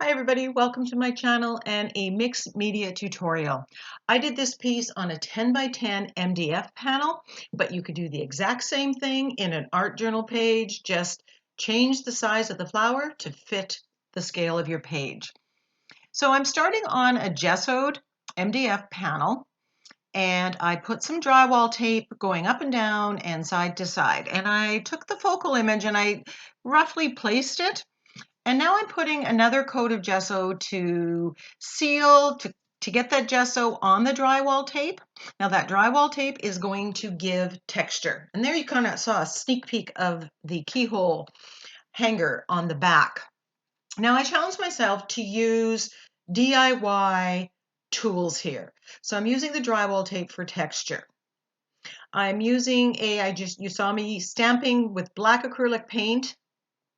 Hi everybody, welcome to my channel and a mixed media tutorial. I did this piece on a 10 by 10 MDF panel, but you could do the exact same thing in an art journal page. Just change the size of the flower to fit the scale of your page. So I'm starting on a gessoed MDF panel, and I put some drywall tape going up and down and side to side. And I took the focal image and I roughly placed it. And now I'm putting another coat of gesso to seal, to get that gesso on the drywall tape. Now that drywall tape is going to give texture. And there you kind of saw a sneak peek of the keyhole hanger on the back. Now I challenged myself to use DIY tools here. So I'm using the drywall tape for texture. I'm using you saw me stamping with black acrylic paint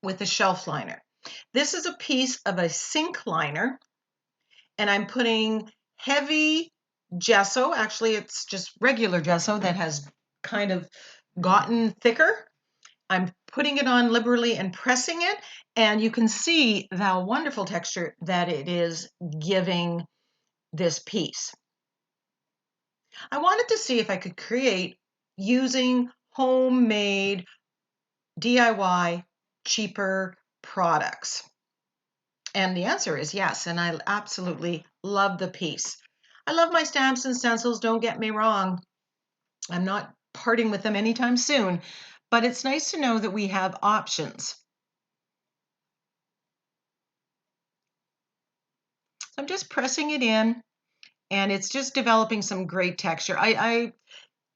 with a shelf liner. This is a piece of a sink liner, and I'm putting heavy gesso. Actually, it's just regular gesso that has kind of gotten thicker. I'm putting it on liberally and pressing it, and you can see the wonderful texture that it is giving this piece. I wanted to see if I could create using homemade DIY cheaper products. And the answer is yes, and I absolutely love the piece. I love my stamps and stencils, don't get me wrong. I'm not parting with them anytime soon, but it's nice to know that we have options. So I'm just pressing it in, and it's just developing some great texture. In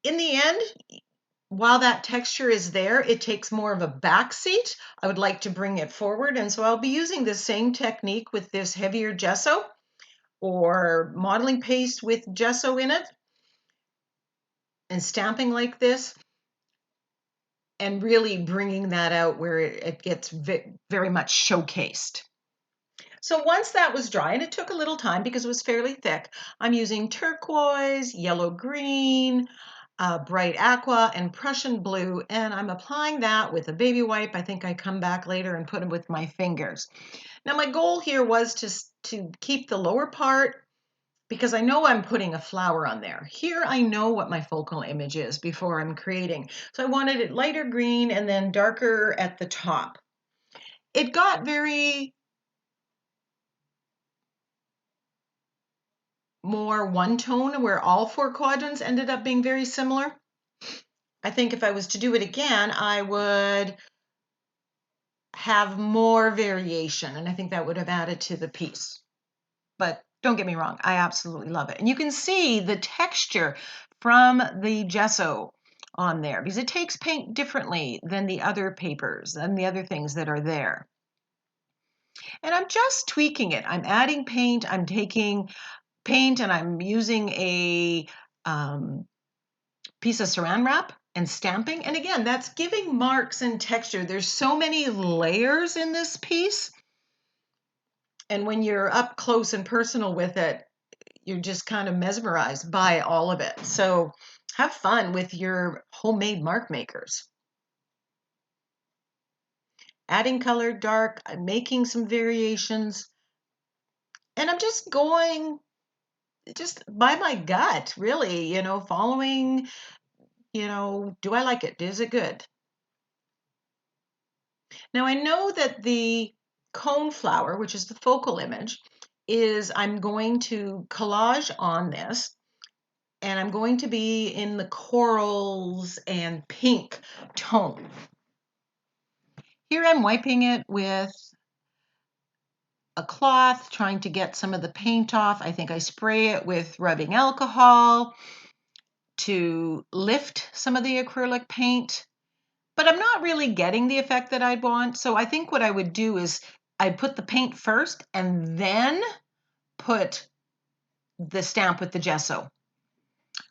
the end, while that texture is there, it takes more of a back seat. I would like to bring it forward, and so I'll be using the same technique with this heavier gesso or modeling paste with gesso in it and stamping like this and really bringing that out where it gets very much showcased. So once that was dry, and it took a little time because it was fairly thick, I'm using turquoise, yellow green, bright aqua, and Prussian blue, and I'm applying that with a baby wipe. I think I come back later and put them with my fingers. Now my goal here was to keep the lower part because I know I'm putting a flower on there. Here I know what my focal image is before I'm creating. So I wanted it lighter green and then darker at the top. It got very more one tone where all four quadrants ended up being very similar. I think if I was to do it again, I would have more variation, and I think that would have added to the piece. But don't get me wrong, I absolutely love it. And you can see the texture from the gesso on there because it takes paint differently than the other papers and the other things that are there. And I'm just tweaking it. I'm adding paint. I'm taking paint and I'm using a piece of saran wrap and stamping. And again, that's giving marks and texture. There's so many layers in this piece. And when you're up close and personal with it, you're just kind of mesmerized by all of it. So have fun with your homemade mark makers. Adding color, dark, I'm making some variations, and I'm just going just by my gut, really, following, do I like it? Is it good? Now I know that the cone flower, which is the focal image, I'm going to collage on this, and I'm going to be in the corals and pink tone. Here I'm wiping it with a cloth, trying to get some of the paint off. I think I spray it with rubbing alcohol to lift some of the acrylic paint, but I'm not really getting the effect that I'd want. So I think what I would do is I'd put the paint first and then put the stamp with the gesso.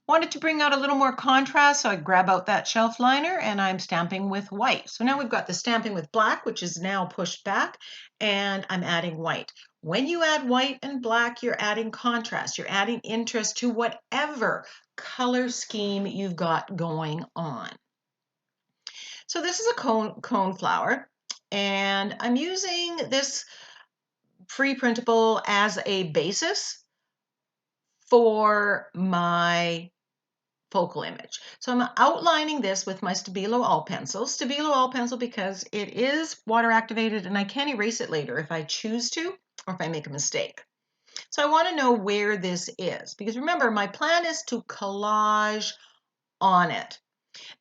Wanted to bring out a little more contrast, so I grab out that shelf liner and I'm stamping with white. So now we've got the stamping with black, which is now pushed back, and I'm adding white. When you add white and black, you're adding contrast. You're adding interest to whatever color scheme you've got going on. So this is a cone flower, and I'm using this free printable as a basis for my focal image. So I'm outlining this with my Stabilo All Pencil. Stabilo All Pencil because it is water activated and I can erase it later if I choose to or if I make a mistake. So I want to know where this is because remember my plan is to collage on it.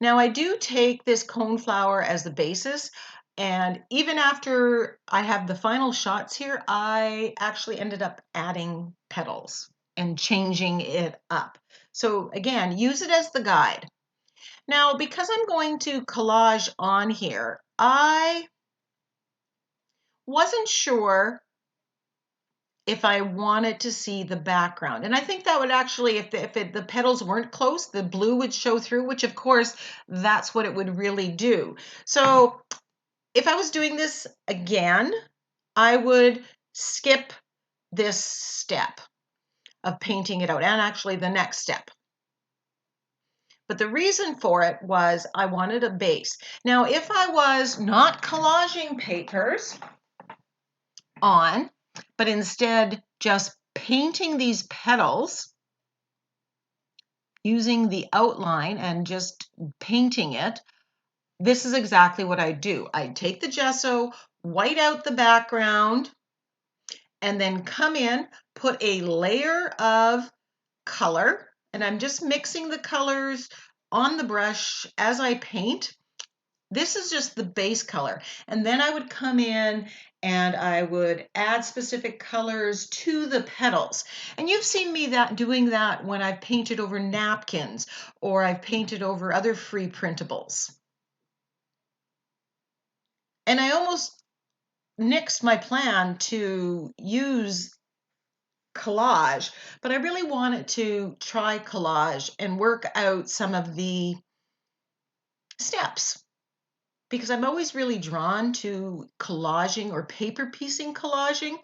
Now I do take this coneflower as the basis, and even after I have the final shots here, I actually ended up adding petals and changing it up. So again, use it as the guide. Now, because I'm going to collage on here, I wasn't sure if I wanted to see the background. And I think that would actually, if the petals weren't close, the blue would show through, which of course, that's what it would really do. So if I was doing this again, I would skip this step of painting it out and actually the next step. But the reason for it was I wanted a base. Now, if I was not collaging papers on, but instead just painting these petals using the outline and just painting it, this is exactly what I do. I take the gesso, white out the background, and then come in, put a layer of color, and I'm just mixing the colors on the brush as I paint. This is just the base color. And then I would come in and I would add specific colors to the petals. And you've seen me doing that when I've painted over napkins or I've painted over other free printables. And I almost nixed my plan to use collage, but I really wanted to try collage and work out some of the steps because I'm always really drawn to collaging or paper piecing collaging.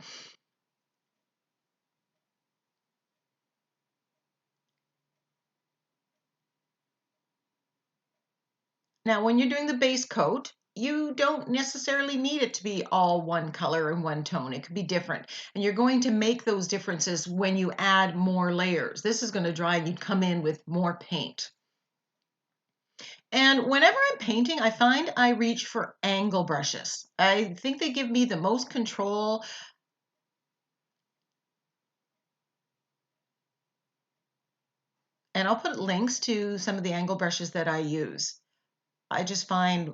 Now, when you're doing the base coat, you don't necessarily need it to be all one color and one tone. It could be different. And you're going to make those differences when you add more layers. This is going to dry and you come in with more paint. And whenever I'm painting, I find I reach for angle brushes. I think they give me the most control. And I'll put links to some of the angle brushes that I use. I just find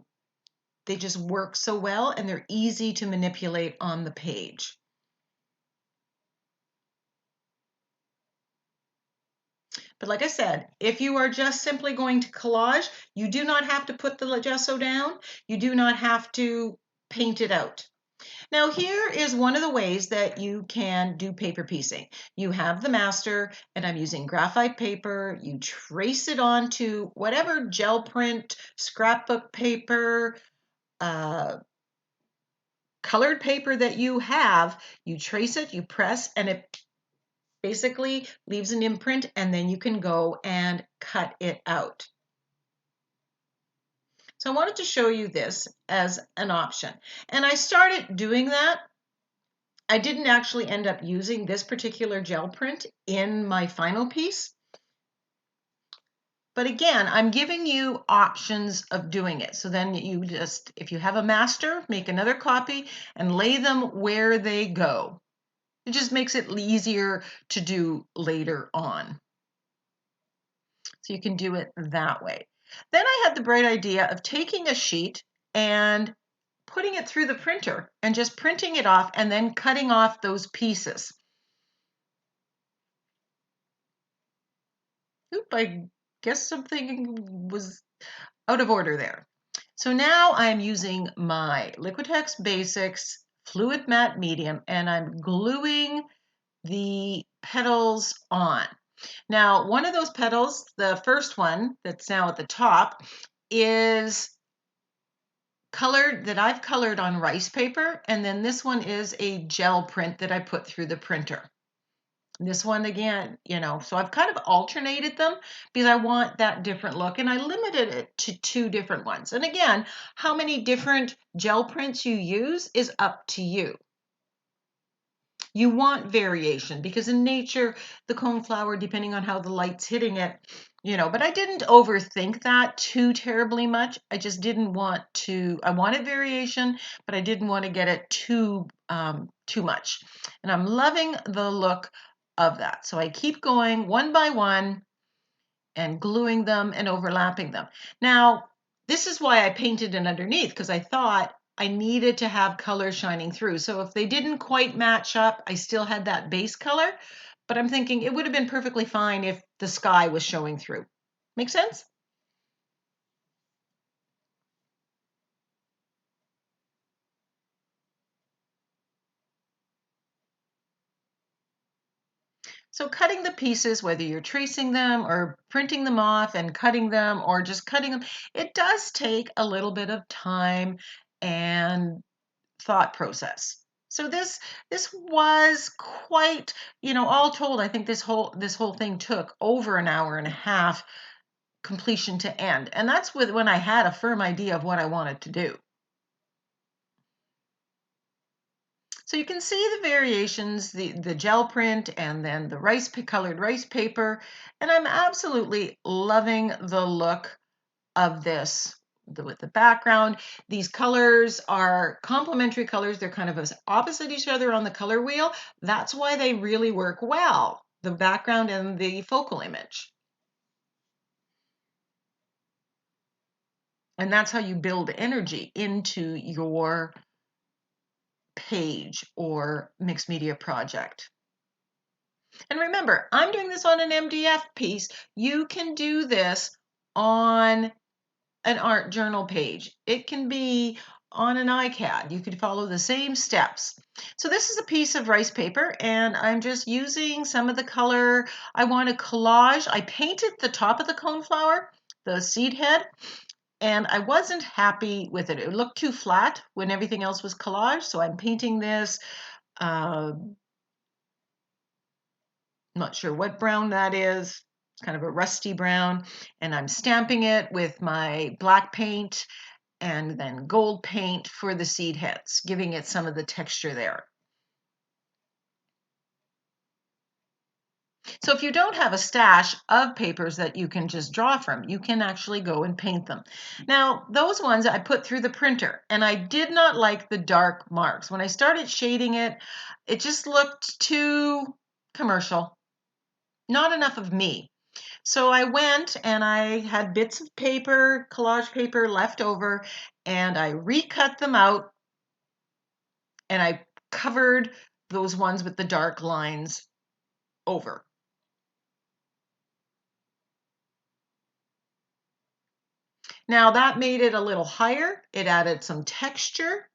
they just work so well and they're easy to manipulate on the page. But like I said, if you are just simply going to collage, you do not have to put the gesso down. You do not have to paint it out. Now here is one of the ways that you can do paper piecing. You have the master and I'm using graphite paper. You trace it onto whatever gel print, scrapbook paper, colored paper that you have. You trace it, you press, and it basically leaves an imprint and then you can go and cut it out. So I wanted to show you this as an option. And I started doing that. I didn't actually end up using this particular gel print in my final piece. But again, I'm giving you options of doing it. So then you just, if you have a master, make another copy and lay them where they go. It just makes it easier to do later on. So you can do it that way. Then I had the bright idea of taking a sheet and putting it through the printer and just printing it off and then cutting off those pieces. Oop, I guess something was out of order there. So now I'm using my Liquitex Basics Fluid Matte Medium and I'm gluing the petals on. Now, one of those petals, the first one that's now at the top, is colored that I've colored on rice paper, and then this one is a gel print that I put through the printer. This one again, so I've kind of alternated them because I want that different look, and I limited it to 2 different ones. And again, how many different gel prints you use is up to you. You want variation because in nature, the coneflower, depending on how the light's hitting it, but I didn't overthink that too terribly much. I just didn't want to, I wanted variation, but I didn't want to get it too much. And I'm loving the look of that. So I keep going one by one and gluing them and overlapping them. Now, this is why I painted it underneath, because I thought I needed to have color shining through. So if they didn't quite match up, I still had that base color, but I'm thinking it would have been perfectly fine if the sky was showing through. Make sense? So cutting the pieces, whether you're tracing them or printing them off and cutting them or just cutting them, it does take a little bit of time and thought process. So this was quite, all told, I think this whole thing took over an hour and a half completion to end. And that's when I had a firm idea of what I wanted to do. So you can see the variations, the gel print and then the colored rice paper. And I'm absolutely loving the look of this with the background. These colors are complementary colors. They're kind of as opposite each other on the color wheel. That's why they really work well, the background and the focal image. And that's how you build energy into your page or mixed media project. And remember, I'm doing this on an MDF piece. You can do this on an art journal page. It can be on an iCAD. You could follow the same steps. So this is a piece of rice paper and I'm just using some of the color. I want a collage. I painted the top of the coneflower, the seed head, and I wasn't happy with it. It looked too flat when everything else was collage. So I'm painting this, not sure what brown that is. It's kind of a rusty brown. And I'm stamping it with my black paint and then gold paint for the seed heads, giving it some of the texture there. So if you don't have a stash of papers that you can just draw from, you can actually go and paint them. Now, those ones I put through the printer, and I did not like the dark marks. When I started shading it, it just looked too commercial, not enough of me. So I went and I had bits of paper, collage paper left over, and I recut them out and I covered those ones with the dark lines over. Now that made it a little higher. It added some texture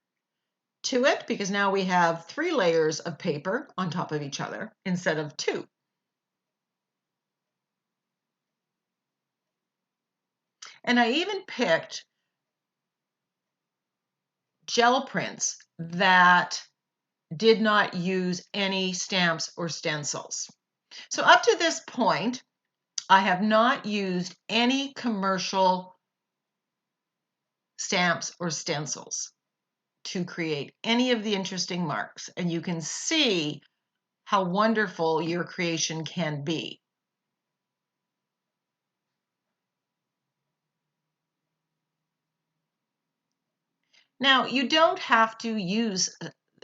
to it because now we have 3 layers of paper on top of each other instead of 2. And I even picked gel prints that did not use any stamps or stencils. So up to this point, I have not used any commercial stamps or stencils to create any of the interesting marks. And you can see how wonderful your creation can be. Now, you don't have to use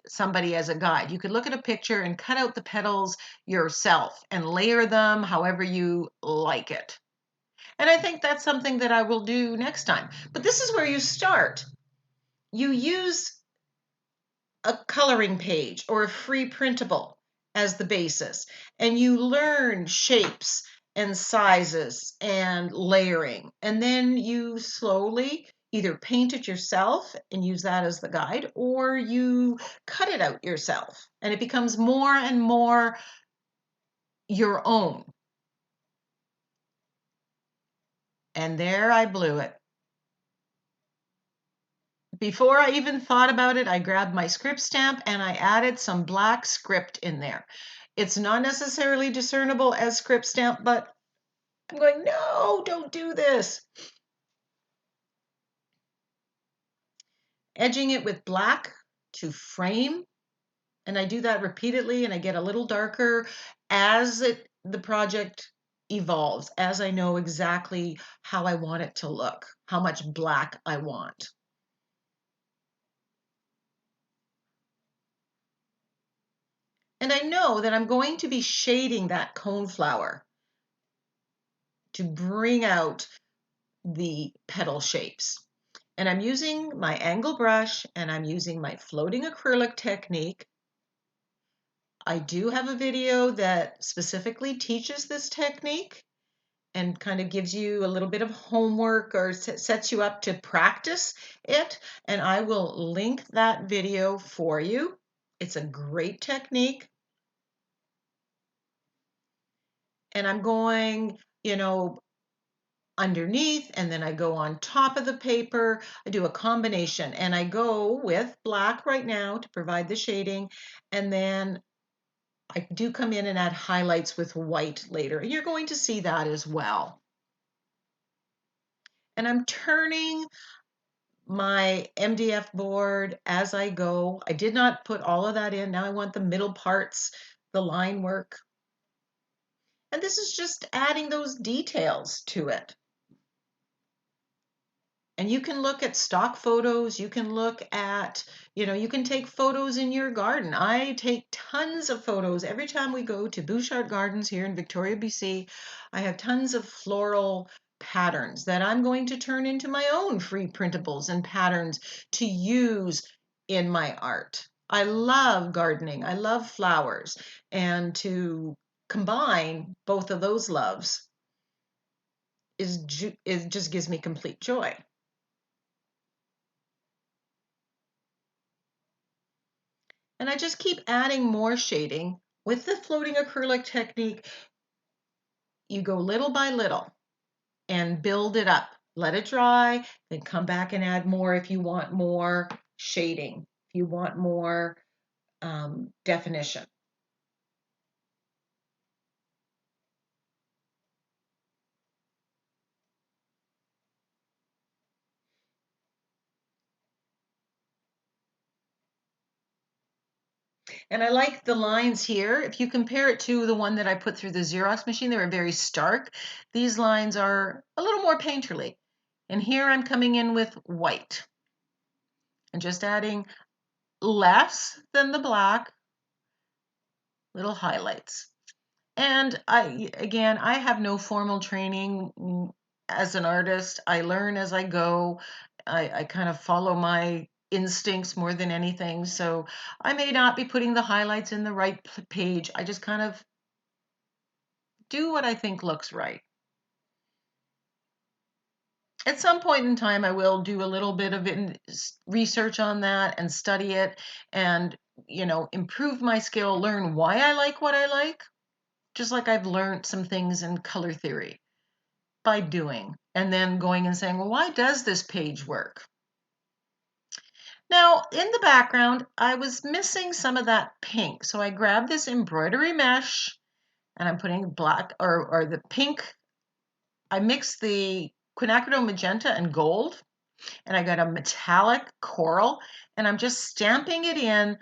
somebody as a guide. You could look at a picture and cut out the petals yourself and layer them however you like it. And I think that's something that I will do next time. But this is where you start. You use a coloring page or a free printable as the basis, and you learn shapes and sizes and layering. And then you slowly either paint it yourself and use that as the guide, or you cut it out yourself, and it becomes more and more your own. And there I blew it. Before I even thought about it, I grabbed my script stamp and I added some black script in there. It's not necessarily discernible as script stamp, but I'm going, no, don't do this. Edging it with black to frame And I do that repeatedly, and I get a little darker as the project evolves, as I know exactly how I want it to look, how much black I want. And I know that I'm going to be shading that coneflower to bring out the petal shapes. And I'm using my angle brush and I'm using my floating acrylic technique. I do have a video that specifically teaches this technique and kind of gives you a little bit of homework or sets you up to practice it. And I will link that video for you. It's a great technique. And I'm going, underneath, and then I go on top of the paper. I do a combination, and I go with black right now to provide the shading, and then I do come in and add highlights with white later. You're going to see that as well. And I'm turning my MDF board as I go. I did not put all of that in. Now I want the middle parts, the line work. And this is just adding those details to it. And you can look at stock photos. You can look at, you can take photos in your garden. I take tons of photos every time we go to Bouchard Gardens here in Victoria, BC. I have tons of floral patterns that I'm going to turn into my own free printables and patterns to use in my art. I love gardening. I love flowers. And to combine both of those loves just gives me complete joy. And I just keep adding more shading. With the floating acrylic technique, you go little by little and build it up. Let it dry, then come back and add more if you want more shading, if you want more definition. And I like the lines here. If you compare it to the one that I put through the Xerox machine, they were very stark. These lines are a little more painterly. And here I'm coming in with white and just adding less than the black, little highlights. And I have no formal training as an artist. I learn as I go. I kind of follow my instincts more than anything. So I may not be putting the highlights in the right page. I just kind of do what I think looks right. At some point in time, I will do a little bit of research on that and study it and, improve my skill, learn why I like what I like, just like I've learned some things in color theory by doing, and then going and saying, well, why does this page work? Now, in the background, I was missing some of that pink. So I grabbed this embroidery mesh and I'm putting black or the pink. I mixed the quinacridone magenta and gold, and I got a metallic coral, and I'm just stamping it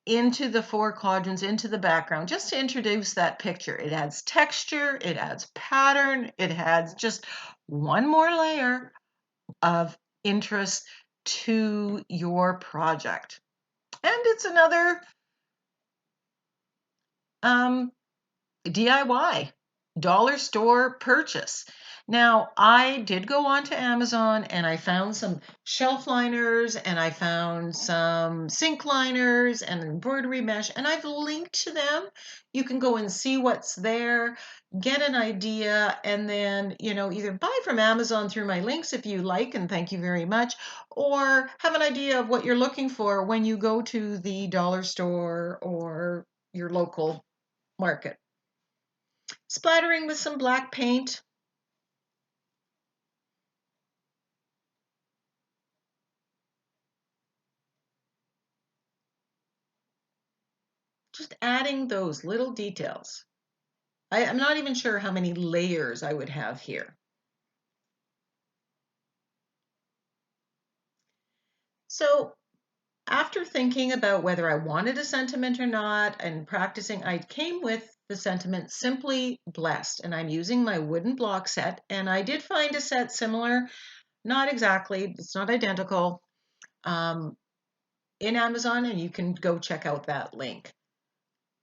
into the four quadrants, into the background, just to introduce that picture. It adds texture, it adds pattern, it adds just one more layer of interest to your project. And it's another DIY, dollar store purchase. Now, I did go onto Amazon and I found some shelf liners and I found some sink liners and embroidery mesh, and I've linked to them. You can go and see what's there, get an idea, and then, either buy from Amazon through my links if you like, and thank you very much, or have an idea of what you're looking for when you go to the dollar store or your local market. Splattering with some black paint. Just adding those little details. I'm not even sure how many layers I would have here. So after thinking about whether I wanted a sentiment or not and practicing, I came with the sentiment Simply Blessed. And I'm using my wooden block set. And I did find a set similar, not exactly, it's not identical, in Amazon, and you can go check out that link.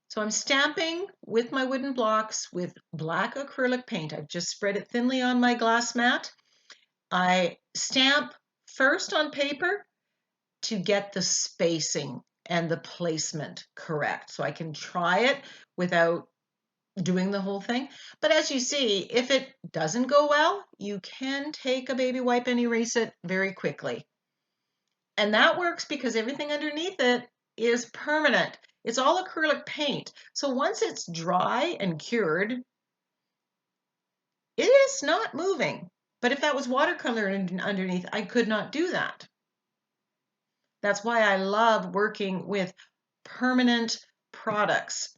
So I'm stamping with my wooden blocks with black acrylic paint. I've just spread it thinly on my glass mat. I stamp first on paper to get the spacing and the placement correct. So I can try it without doing the whole thing. But as you see, if it doesn't go well, you can take a baby wipe and erase it very quickly. And that works because everything underneath it is permanent. It's all acrylic paint. So once it's dry and cured, it is not moving. But if that was watercolor underneath, I could not do that. That's why I love working with permanent products.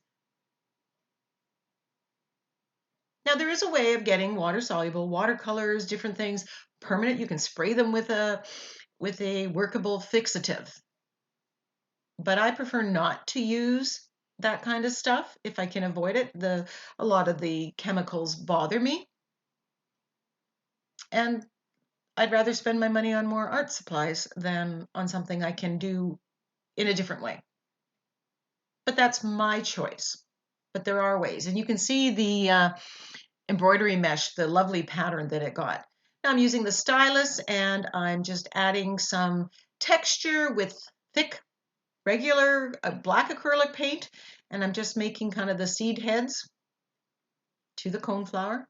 Now there is a way of getting water-soluble watercolors, different things permanent. You can spray them with a workable fixative. But I prefer not to use that kind of stuff if I can avoid it. A lot of the chemicals bother me. And I'd rather spend my money on more art supplies than on something I can do in a different way. But that's my choice. But there are ways. And you can see the embroidery mesh, the lovely pattern that it got. Now I'm using the stylus and I'm just adding some texture with thick regular black acrylic paint, and I'm just making kind of the seed heads to the coneflower.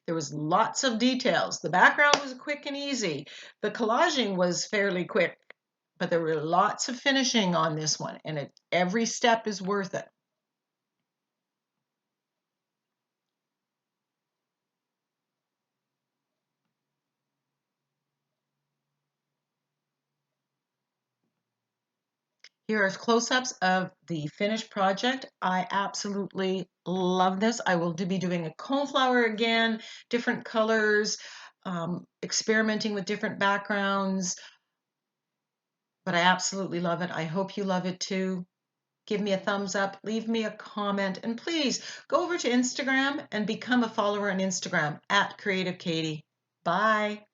There was lots of details. The background was quick and easy. The collaging was fairly quick, but there were lots of finishing on this one, and every step is worth it. Here are close-ups of the finished project. I absolutely love this. I will be doing a coneflower again, different colors, experimenting with different backgrounds, but I absolutely love it. I hope you love it too. Give me a thumbs up, leave me a comment, and please go over to Instagram and become a follower on Instagram at Creative Katie. Bye.